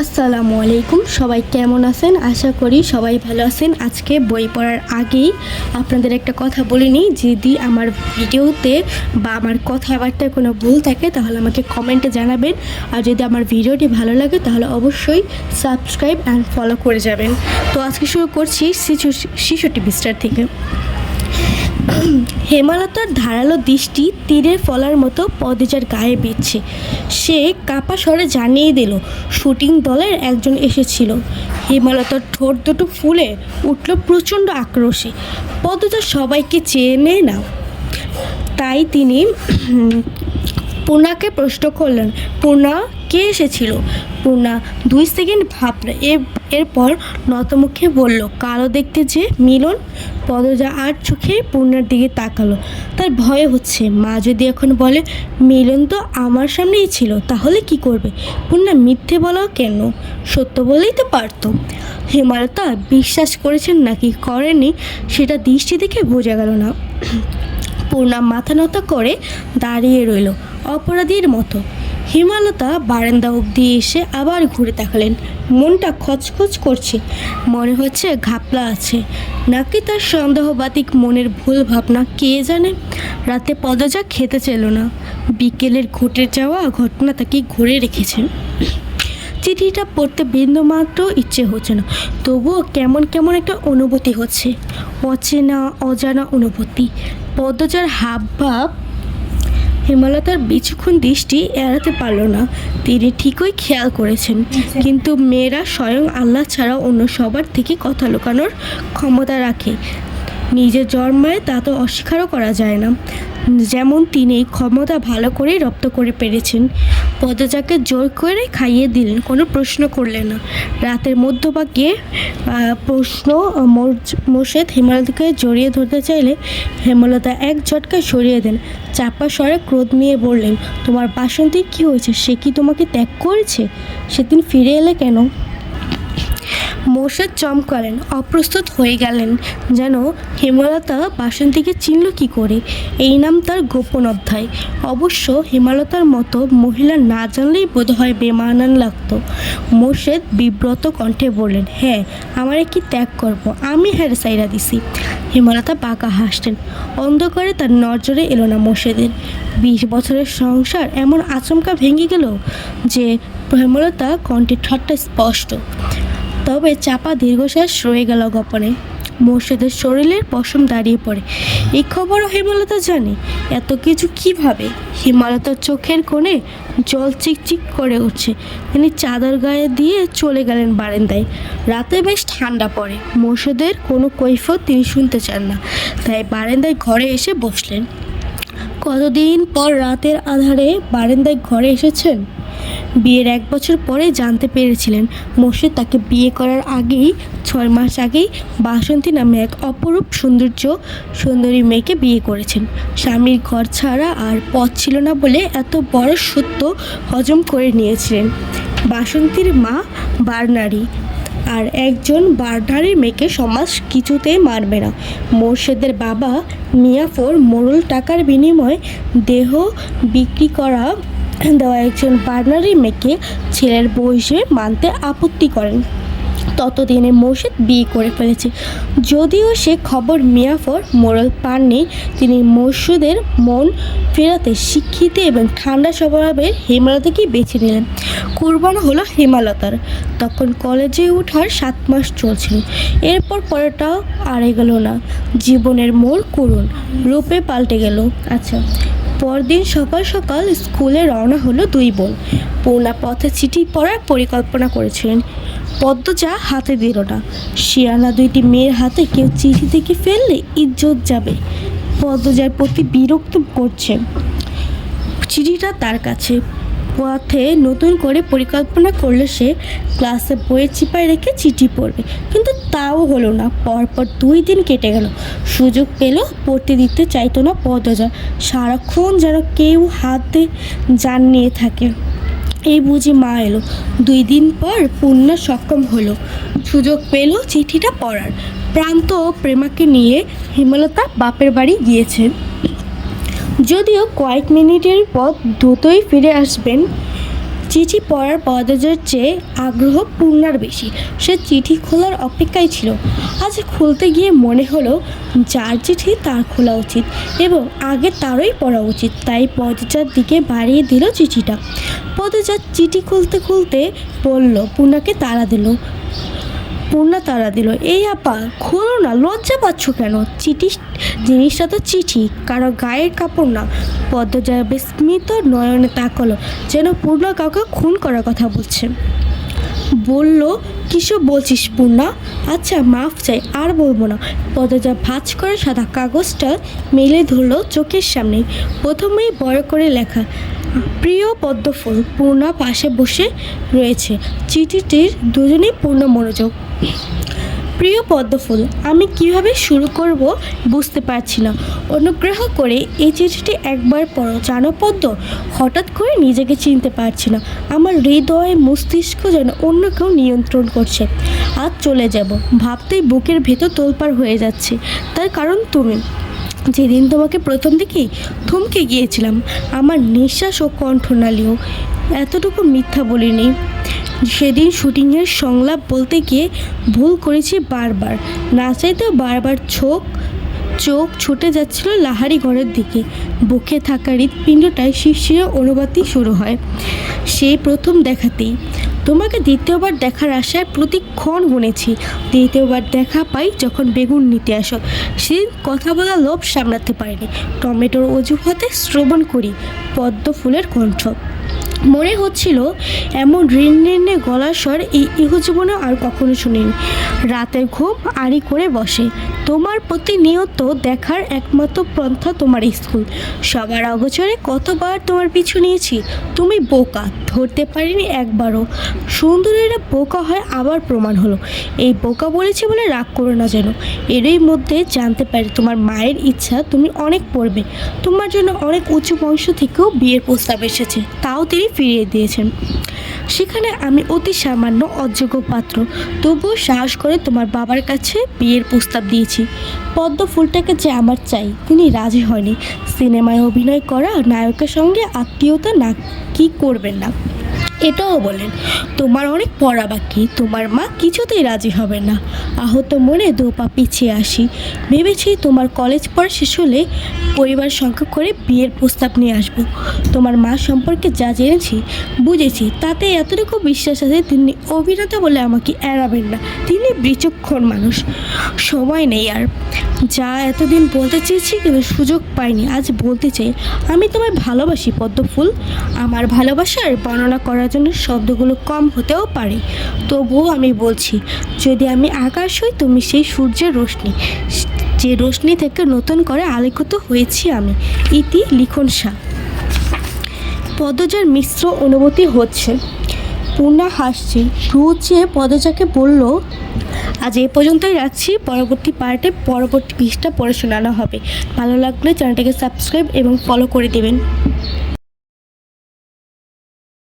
আসসালামু আলাইকুম, সবাই কেমন আছেন? আশা করি সবাই ভালো আছেন। আজকে বই পড়ার আগেই আপনাদের একটা কথা বলে নিই, যদি আমার ভিডিওতে বা আমার কথাবার্তায় কোনো ভুল থাকে তাহলে আমাকে কমেন্টে জানাবেন। আর যদি আমার ভিডিওটি ভালো লাগে তাহলে অবশ্যই সাবস্ক্রাইব অ্যান্ড ফলো করে যাবেন। তো আজকে শুরু করছি 66 পৃষ্ঠার থেকে। হেমলতার ধারালো দৃষ্টি তীরের ফলার মতো পদজার গায়ে বিঁধছে। সে কাপা স্বরে জানিয়ে দিল শুটিং দলের একজন এসেছিল। হেমলতার ঠোঁট দুটো ফুলে উঠল প্রচণ্ড আক্রোশে। পদজা সবাইকে চেনে না, তাই তিনি পূর্ণাকে প্রশ্ন করলেন, পূর্ণা, কে এসেছিল? পূর্ণা 2 সেকেন্ড ভাবল, এরপর নতমুখে বলল, কালো দেখতে যে মিলন। পদজা আর চোখে পূর্ণার দিকে তাকালো। তার ভয় হচ্ছে, মা যদি এখন বলে মিলন তো আমার সামনেই ছিল, তাহলে কি করবে? পূর্ণা মিথ্যে বলা কেন? সত্য বলেই তো পারত। হেমলতা বিশ্বাস করেছেন নাকি করেনি সেটা দৃষ্টি দেখে বোঝা গেল না। পূর্ণা মাথা নত করে দাঁড়িয়ে রইল অপরাধীর মতো। হেমলতা বারান্দা অবধি এসে আবার ঘুরে তাকালেন। মনটা খচখচ করছে, মনে হচ্ছে ঘাপলা আছে, নাকি তার সন্দেহবাতিক মনের ভুল ভাবনা, কে জানে। রাতে পদজা খেতে চেল না, বিকেলের ঘটে যাওয়া ঘটনা তাকে ঘুরে রেখেছে। চিঠিটা পড়তে বিন্দুমাত্র ইচ্ছে হচ্ছে না, তবুও কেমন কেমন একটা অনুভূতি হচ্ছে, অচেনা অজানা অনুভূতি। পদজার হাবভাব হেমলতার বিচক্ষণ দৃষ্টি এড়াতে পারল না। তিনি ঠিকই খেয়াল করেছেন, কিন্তু মেয়েরা স্বয়ং আল্লাহ ছাড়া অন্য সবার থেকে কথা লুকানোর ক্ষমতা রাখে। নিজে জন্মায় তা তো অস্বীকারও করা যায় না। যেমন তিনি এই ক্ষমতা ভালো করেই রপ্ত করে পেরেছেন। পদজাকে জোর করে খাইয়ে দিলেন, কোনো প্রশ্ন করলেন না। রাতের মধ্যভাগে মোর্শেদ হেমলতাকে জড়িয়ে ধরতে চাইলে হেমলতা এক ঝটকায় সরিয়ে দেন। চাপা স্বরে ক্রোধ নিয়ে বললেন, তোমার বাসন্তীর কী হয়েছে? সে কি তোমাকে ত্যাগ করেছে? সেদিন ফিরে এলে কেন? মোর্শেদ চমকালেন, অপ্রস্তুত হয়ে গেলেন। যেন হেমলতা বাসন্তীকে চিনল কী করে। এই নাম তার গোপন অধ্যায়। অবশ্য হেমলতার মতো মহিলা না জানলেই বোধহয় বেমানান লাগত। মোর্শেদ বিব্রত কণ্ঠে বললেন, হ্যাঁ, আমারে কি ত্যাগ করব? আমি হ্যাঁ সাইরা দিছি। হেমলতা বাঁকা হাসলেন। অন্ধকারে তার নজরে এলো না মোর্শেদের। 20 বছরের সংসার এমন আচমকা ভেঙে গেল যে হেমলতা কণ্ঠে ঠাট্টা স্পষ্ট। তবে চাপা দীর্ঘশ্বাস রয়ে গেল গোপনে। মোর্শেদের শরীরের পশম দাঁড়িয়ে পড়ে। এই খবরও হেমলতা জানে। এত কিছু কিভাবে? হেমলতার চোখের কোণে জল চিকচিক করে উঠছে। তিনি চাদর গায়ে দিয়ে চলে গেলেন বারান্দায়। রাতে বেশ ঠান্ডা পড়ে। মোর্শেদের কোনো কৈফিয়ত তিনি শুনতে চান না, তাই বারান্দায় ঘরে এসে বসলেন। কতদিন পর রাতের আধারে বারান্দায় ঘরে এসেছেন? বিয়ের 1 বছর পরে জানতে পেরেছিলেন মোর্শেদ তাকে বিয়ে করার আগেই 6 মাস আগেই বাসন্তী নামে এক অপরূপ সুন্দরী মেয়েকে বিয়ে করেছেন। স্বামীর ঘর ছাড়া আর পথ ছিল না বলে এত বড় সত্য হজম করে নিয়েছিলেন। বাসন্তীর মা বারনারী, আর একজন বারনারীর মেয়েকে সমাজ কিছুতেই মানবে না। মোর্শেদের বাবা মিয়াফর মোড়ল টাকার বিনিময়ে দেহ বিক্রি দেওয়া একজন বারনারী মেয়েকে ছেলের বউ হিসেবে মানতে আপত্তি করেন। ততদিনে মোর্শেদ বিয়ে করে ফেলেছে। যদিও সে খবর মিয়াফর মোড়ল পাননি, তিনি মোর্শেদের মন ফেরাতে শিক্ষিত এবং ঠান্ডা স্বভাবের হেমলতাকেই বেছে নিলেন। কুরবান হলো হেমলতার। তখন কলেজে ওঠার 7 মাস চলছিল। এরপর পরেটাও আর এগোলো না। জীবনের মোড় করুণ রূপে পাল্টে গেল। পরদিন সকাল সকাল স্কুলে রওনা হলো 2 বোন। পূর্ণা পথে চিঠি পড়ার পরিকল্পনা করেছিলেন। পদ্মজা হাতে দিল না। শিয়ানা 2টি মেয়ের হাতে কেউ চিঠি থেকে ফেললে ইজ্জত যাবে। পদ্মজার প্রতি বিরক্ত করছে চিঠিটা তার কাছে। পথে নতুন করে পরিকল্পনা করলে সে ক্লাসে বইয়ের চিপায় রেখে চিঠি পড়বে, কিন্তু তাও হলো না। পরপর 2 দিন কেটে গেল। সুযোগ পেল পড়তে দিতে চাইতো না পদ্মজা। সারাক্ষণ যেন কেউ হাতে জান নিয়ে থাকে। এই বুঝি মা এলো। 2 দিন পর পূর্ণা সক্ষম হলো, সুযোগ পেল চিঠিটা পড়ার। প্রান্ত প্রেমাকে নিয়ে হেমলতা বাপের বাড়ি গিয়েছে। যদিও কয়েক মিনিটের পথ দ্রুতই ফিরে আসবেন। চিঠি পড়ার পদজার চেয়ে আগ্রহ পূর্ণার বেশি। সে চিঠি খোলার অপেক্ষায় ছিল। আজ খুলতে গিয়ে মনে হলো যার চিঠি তার খোলা উচিত এবং আগে তারই পড়া উচিত। তাই পদজার দিকে বাড়িয়ে দিল চিঠিটা। পদজার চিঠি খুলতে খুলতে বলল, পূর্ণাকে তাড়া দিল। পূর্ণা তাড়া দিল, এই আপা খোলো না, লজ্জা পাচ্ছ কেন? চিঠি জিনিসটা তো চিঠি, কারো গায়ের কাপড় না। পদ্মজা বিস্মিত নয়নে তাকালো, যেন পূর্ণা কাউকে খুন করার কথা বলছে। বলল, কিসব বলছিস পূর্ণা? আচ্ছা মাফ চাই, আর বলবো না। পদ্মজা ভাঁজ করে সাদা কাগজটা মেলে ধরলো চোখের সামনে। প্রথমেই বড় করে লেখা, প্রিয় পদ্মফুল। পূর্ণা পাশে বসে রয়েছে। চিঠিটির দুজনেই পূর্ণ মনোযোগ। প্রিয় পদ্মফুল, আমি কিভাবে শুরু করব বুঝতে পারছি না। অনুগ্রহ করে এই চিঠিটি একবার পড়ো। জানো পদ্ম, হঠাৎ করে নিজেকে চিনতে পারছি না। আমার হৃদয় মস্তিষ্ক যেন অন্য কেউ নিয়ন্ত্রণ করছে। আজ চলে যাব ভাবতেই বুকের ভেতর তোলপাড় হয়ে যাচ্ছে। তার কারণ তুমি। যেদিন তোমাকে প্রথম দেখি থমকে গিয়েছিলাম। আমার নিঃশ্বাস ও কণ্ঠনালীয়। এতটুকু মিথ্যা বলিনি। সেদিন শুটিংয়ের সংলাপ বলতে গিয়ে ভুল করেছি বারবার। না চাইতেও বারবার চোখ ছুটে যাচ্ছিল লাহারি ঘরের দিকে। বুকে থাকা হৃৎপিণ্ডটায় শিরশিরে অনুভূতি শুরু হয় সেই প্রথম দেখাতেই। তোমাকে দ্বিতীয়বার দেখার আশায় প্রতিক্ষণ গুনেছি। দ্বিতীয়বার দেখা পাই যখন বেগুন নিতে আসো। সেদিন কথা বলার লোভ সামলাতে পারিনি। টমেটোর অজুহাতে শ্রবণ করি পদ্ম ফুলের কণ্ঠ। মনে হচ্ছিল এমন ঋণ গলার স্বর এই ইহজীবনে আর কখনো শুনিনি। রাতের ঘুম আড়ি করে বসে। তোমার প্রতিনিয়ত দেখার একমাত্র পন্থা তোমার স্কুল। সবার অগোচরে কতবার তোমার পিছু নিয়েছি। তুমি বোকা, ধরতে পারিনি একবারও। সুন্দরীরা বোকা হয় আবার প্রমাণ হলো। এই বোকা বলেছি বলে রাগ করো না যেন। এরই মধ্যে জানতে পারি তোমার মায়ের ইচ্ছা তুমি অনেক পড়বে। তোমার জন্য অনেক উঁচু বংশ থেকেও বিয়ের প্রস্তাব এসেছে, তাও তিনি ফিরিয়ে দিয়েছেন। সেখানে আমি অতি সামান্য অযোগ্য পাত্র, তবুও সাহস করে তোমার বাবার কাছে বিয়ের প্রস্তাব দিয়েছি। পদ্ম ফুলটাকে যে আমার চাই, তিনি রাজি হয়নি। সিনেমায় অভিনয় করা নায়কের সঙ্গে আত্মীয়তা না কি করবেন না, এটাও বলেন। তোমার অনেক পড়া বাকি, তোমার মা কিছুতেই রাজি হবে না। আহত মনে দু পা পিছিয়ে আসি। ভেবেছি তোমার কলেজ পড়া শেষ হলে পরিবার সংখ্যা করে বিয়ের প্রস্তাব নিয়ে আসব। তোমার মা সম্পর্কে যা জেনেছি বুঝেছি, তাতে এতটুকু বিশ্বাস আছে তিনি অভিনেতা বলে আমাকে এড়াবেন না। তিনি বিচক্ষণ মানুষ। সময় নেই আর। যা এতদিন বলতে চেয়েছি কিন্তু সুযোগ পাইনি, আজ বলতে চাই। আমি তোমায় ভালোবাসি পদ্মফুল। আমার ভালোবাসার বর্ণনা করার জন্য শব্দগুলো কম হতেও পারে, তবুও আমি বলছি, যদি আমি আকাশ হই তুমি সেই সূর্যের রোশনি, যে রোশনি থেকে নতুন করে আলোকিত হয়েছি আমি। ইতি লিখন শাহ। পদ্মজার মিশ্র অনুভূতি হচ্ছে। পূর্ণা হাসছে। ভ্রু চেয়ে পদ্মজাকে বলল, আজ এই পর্যন্তই রাখছি। পরবর্তী পার্টে পরবর্তী পৃষ্ঠা পড়ে শোনানো হবে। ভালো লাগলে চ্যানেলটাকে সাবস্ক্রাইব এবং ফলো করে দেবেন।